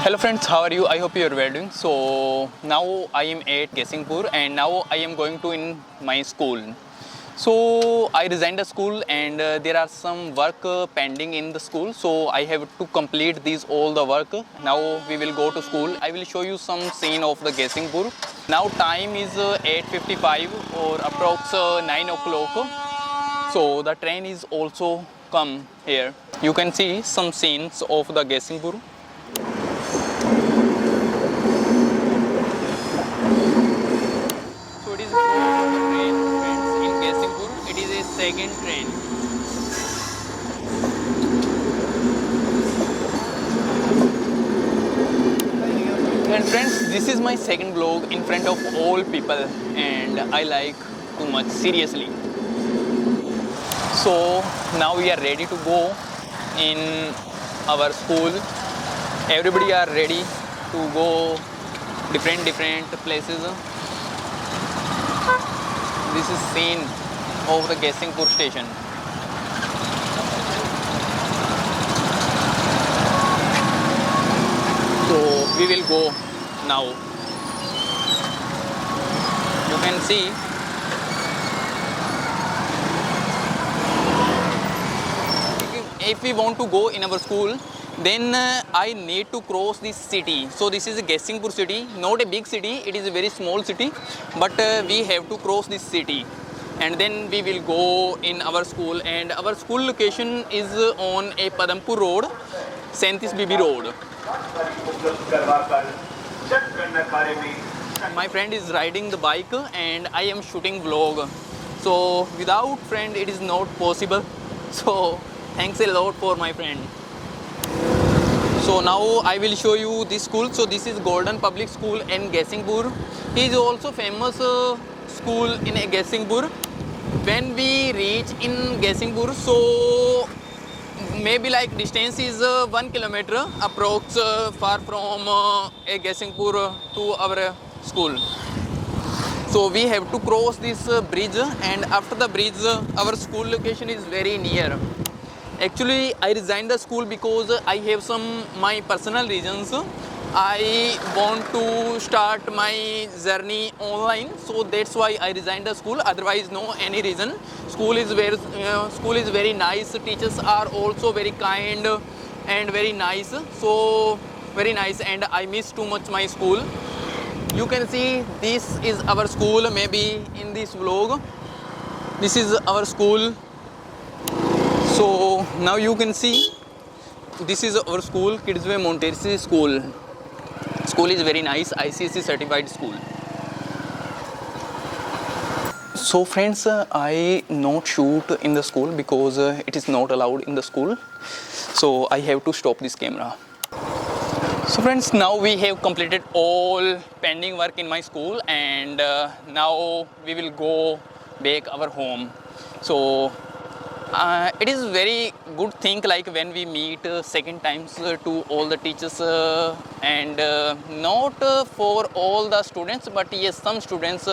Hello friends, how are you? I hope you are well doing. So now I am at Kesingpur and now I am going to in my school. So I resigned the school and there are some work pending in the school. So I have to complete these all the work. Now we will go to school. I will show you some scene of the Kesingpur. Now time is 8:55 or approx 9 o'clock. So the train is also come here. You can see some scenes of the Kesingpur. So it is a train, friends, in Kesingpur. It is a second train. And friends, this is my second vlog in front of all people, and I like too much seriously. So now we are ready to go in our school. Everybody are ready to go different places. This is scene of the Kesingpur station. So we will go now. You can see if we want to go in our school, then I need to cross this city. So this is a Kesingpur city, not a big city, it is a very small city, but we have to cross this city and then we will go in our school. And our school location is on a Padampur road, Sentis Bibi road. My friend is riding the bike and I am shooting vlog. So without friend it is not possible. So thanks a lot for my friend. So now I will show you this school. So this is Golden Public School in Kesingpur. It is also famous school in Kesingpur. When we reach in Kesingpur, so maybe like distance is 1 kilometer approx far from Kesingpur to our school. So we have to cross this bridge, and after the bridge our school location is very near. Actually I resigned the school because I have some my personal reasons. I want to start my journey online, so that's why I resigned the school. Otherwise no any reason. School is very nice. Teachers are also very kind and very nice. So very nice, and I miss too much my school. You can see this is our school. Maybe in this vlog this is our school. So now you can see this is our school, Kidsway Montessori School. School is very nice, ICSE certified school. So friends, I not shoot in the school because it is not allowed in the school. So I have to stop this camera. So friends, now we have completed all pending work in my school, and now we will go back our home. So it is very good thing like when we meet second times to all the teachers and not for all the students, but yes, some students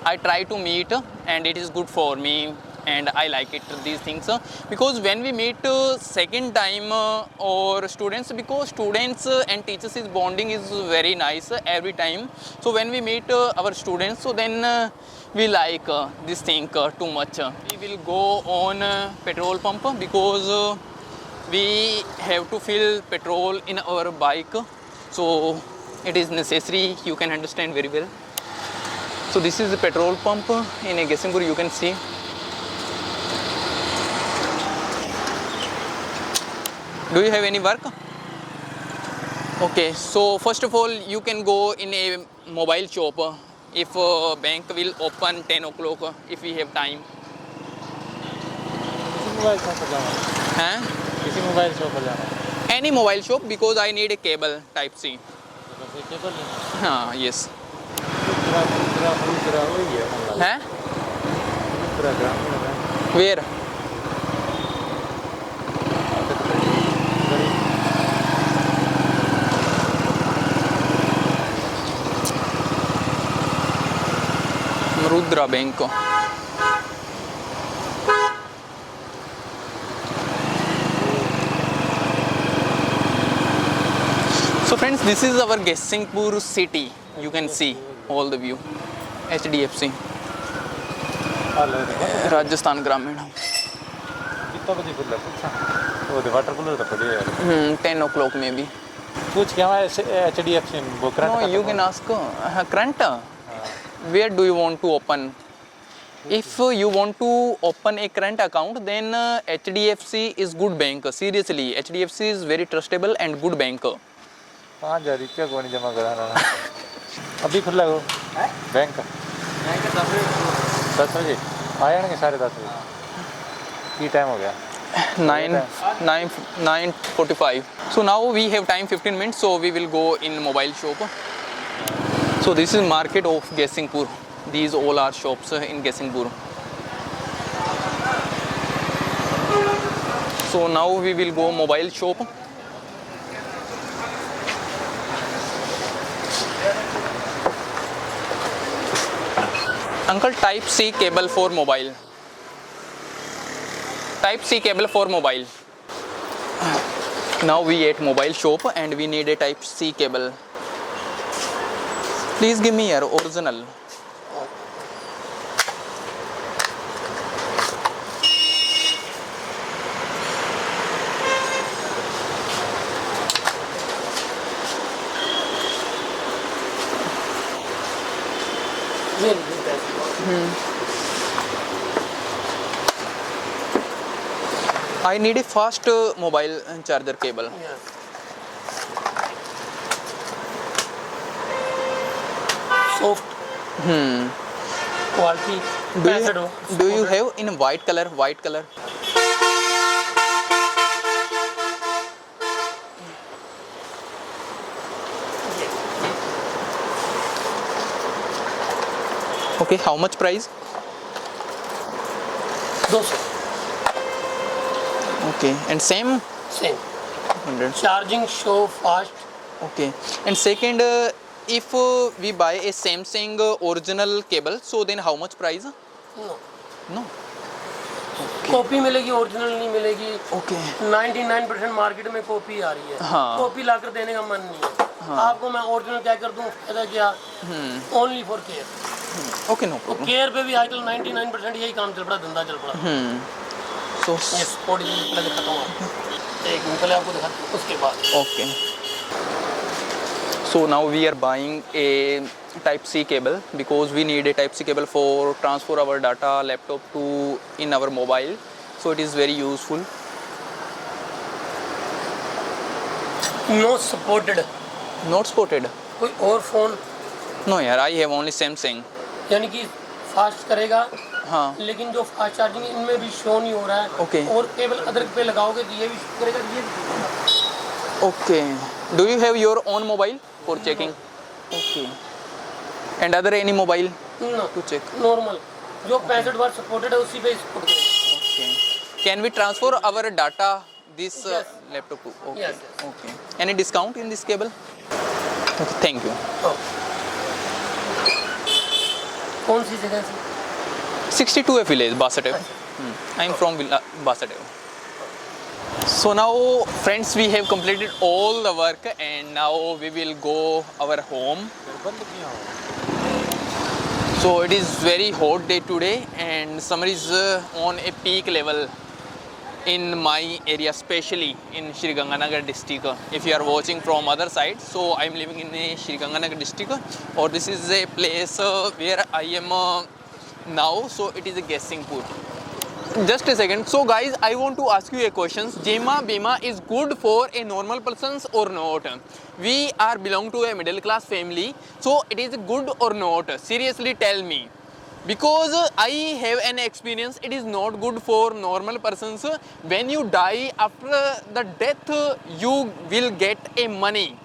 I try to meet, and it is good for me and I like it these things because when we meet second time or students, because students and teachers is bonding is very nice every time. So when we meet our students, so then we like this thing too much. We will go on petrol pump because we have to fill petrol in our bike, so it is necessary. You can understand very well. So this is the petrol pump in Kesingpur. You can see. Do you have any work? Okay, so first of all you can go in a mobile shop if bank will open 10 o'clock if we have time. Mobile shop पर जाना Huh? किसी mobile shop पर जाना Any mobile shop because I need a cable type C. तो cable लेना Yes. पूरा वही है मतलब Huh? पूरा ग्राम है Where? Rudra Bank. So friends, this is our Gesingpur city. You can see all the view. HDFC, Rajasthan Gramin. कितना बजे खुल रहा है? अच्छा वो वाटर कूलर तो पड़ी है यार 10 o'clock maybe. कुछ क्या है HDFC वो current No, you can ask current. Where do you want to open? If you want to open a current account, then HDFC is good bank. Seriously, HDFC is very trustable and good bank. 5000 रुपया कौन जमा कराना अभी खुला है वो bank का 10 बजे आ जाएंगे साढ़े 10 बजे की टाइम हो गया 9:45. So now we have time 15 minutes, so we will go in mobile shop. So this is market of Gesingpur. These all are shops in Gesingpur. So now we will go mobile shop. Uncle, type C cable for mobile. Type C cable for mobile. Now we at mobile shop and we need a type C cable. Please give me your original. I need a fast mobile charger cable. Yes. Soft. Quality. Do you have in white color? White color. Okay, how much price? 200. Okay, and same Same. 100. Charging show fast. Okay, and second, if we buy a Samsung original cable, so then how much price? No. No. Copy मिलेगी original नहीं मिलेगी Okay. 99% market में copy आ रही है हाँ। Copy लाकर देने का मन नहीं है आपको मैं ओरिजिनल क्या कर दूं फायदा क्या only for care Okay, no तो problem. केयर पे भी आजकल 99% यही काम चल पड़ा धंधा चल पड़ा So ये स्पोर्ट लगे खत्म हुआ एक निकले आपको दिखाता हूं, उसके बाद okay. So now we are buying a Type C cable because we need a Type C cable for transfer our data laptop to in our mobile. So it is very useful. No supported Not spotted. कोई और phone No, yaar, I have only Samsung. यानी कि fast करेगा हाँ. लेकिन जो fast charging इनमें भी शो नहीं हो रहा है Okay. और केबल अदर पे लगाओगे तो ये भी शो करेगा ये भी शो करेगा। Okay. Do you have your own mobile for checking? Okay. And other any mobile no to check? Normal जो 65 वाट सपोर्टेड है उसी पे सपोर्ट करेगा। Okay. Can we transfer our data this Yes. laptop to? Okay. Yes, yes. Okay. Any discount in this cable? Okay. Thank you. तो कौन सी जगह से 62 village, Basadev. I am from Basadev. So now, friends, we have completed all the work, and now we will go our home. बंद किया हो So it is very hot day today, and summer is on a peak level in my area, especially in Shri Ganganagar district. If you are watching from other side, so I am living in a Shri Ganganagar district, or this is a place where I am now. So it is a Gesingpur. Just a second. So guys, I want to ask you a question. Jima Bima is good for a normal persons or not? We are belong to a middle class family, so it is good or not? Seriously tell me. Because I have an experience, it is not good for normal persons. When you die, after the death, you will get a money,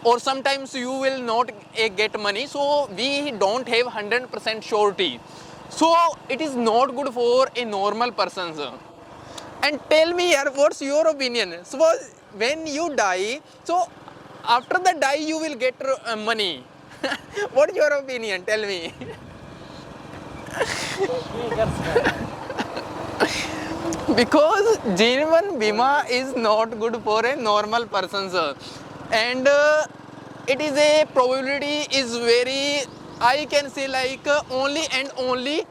or sometimes you will not get money. So we don't have 100% surety. So it is not good for a normal person. And tell me here, what's your opinion? Suppose when you die, so after the die you will get money. What's your opinion? Tell me. Because Jeevan Bima is not good for a normal person. and it is a probability is very, I can say like only and only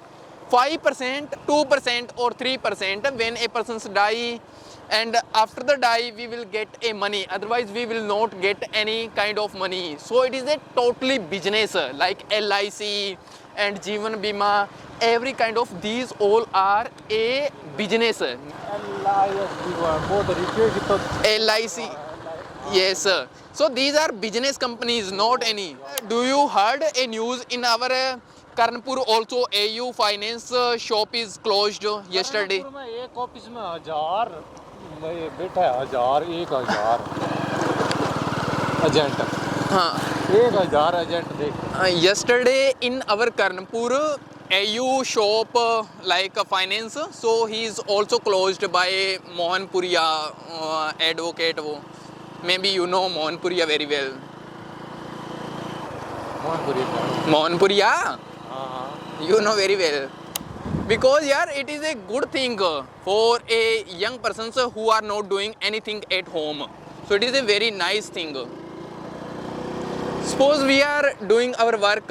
5%, 2% or 3% when a person's die, and after the die we will get a money, otherwise we will not get any kind of money. So it is a totally business like LIC and Jeevan Bima, every kind of these all are a business. LIC, yes sir. So these are business companies, not any. Do you heard a news in our Karnpur also AU Finance shop is closed yesterday? में एक office में 1000 बैठा है, 1000 agent, हाँ. 1000 agent देख। Yesterday in our Karnpur AU shop like finance, so he is also closed by Mohan Puria advocate. वो maybe you know Mohan Puria very well. Mohanpuri में। Mohan Puria, हाँ, you know very well, because yaar it is a good thing for a young persons who are not doing anything at home, so it is a very nice thing. Suppose we are doing our work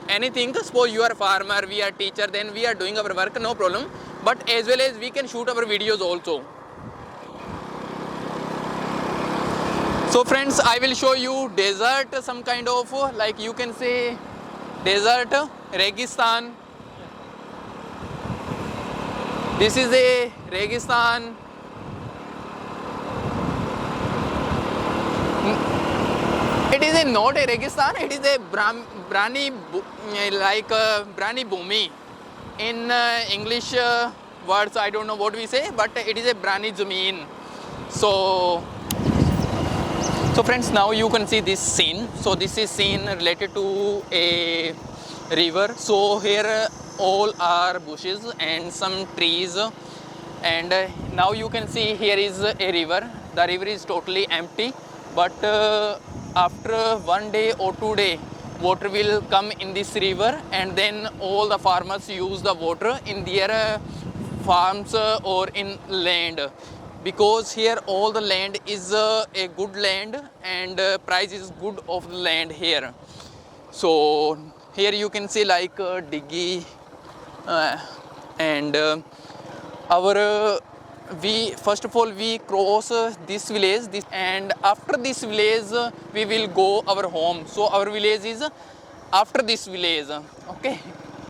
anything, suppose you are farmer, we are teacher, then we are doing our work, no problem, but as well as we can shoot our videos also. So friends, I will show you desert, some kind of like you can say desert, Registan. This is a Registan. It is not a Registan, it is a Brani Bhumi. In English words, I don't know what we say, but it is a Brani Zameen. So friends, now you can see this scene. So this is scene related to a river. So here all are bushes and some trees, and now you can see here is a river. The river is totally empty, but after 1 day or 2 days water will come in this river, and then all the farmers use the water in their farms or in land, because here all the land is a good land, and price is good of the land here. So here you can see like diggy and our we first of all we cross this village, and after this village we will go our home. So our village is after this village, okay.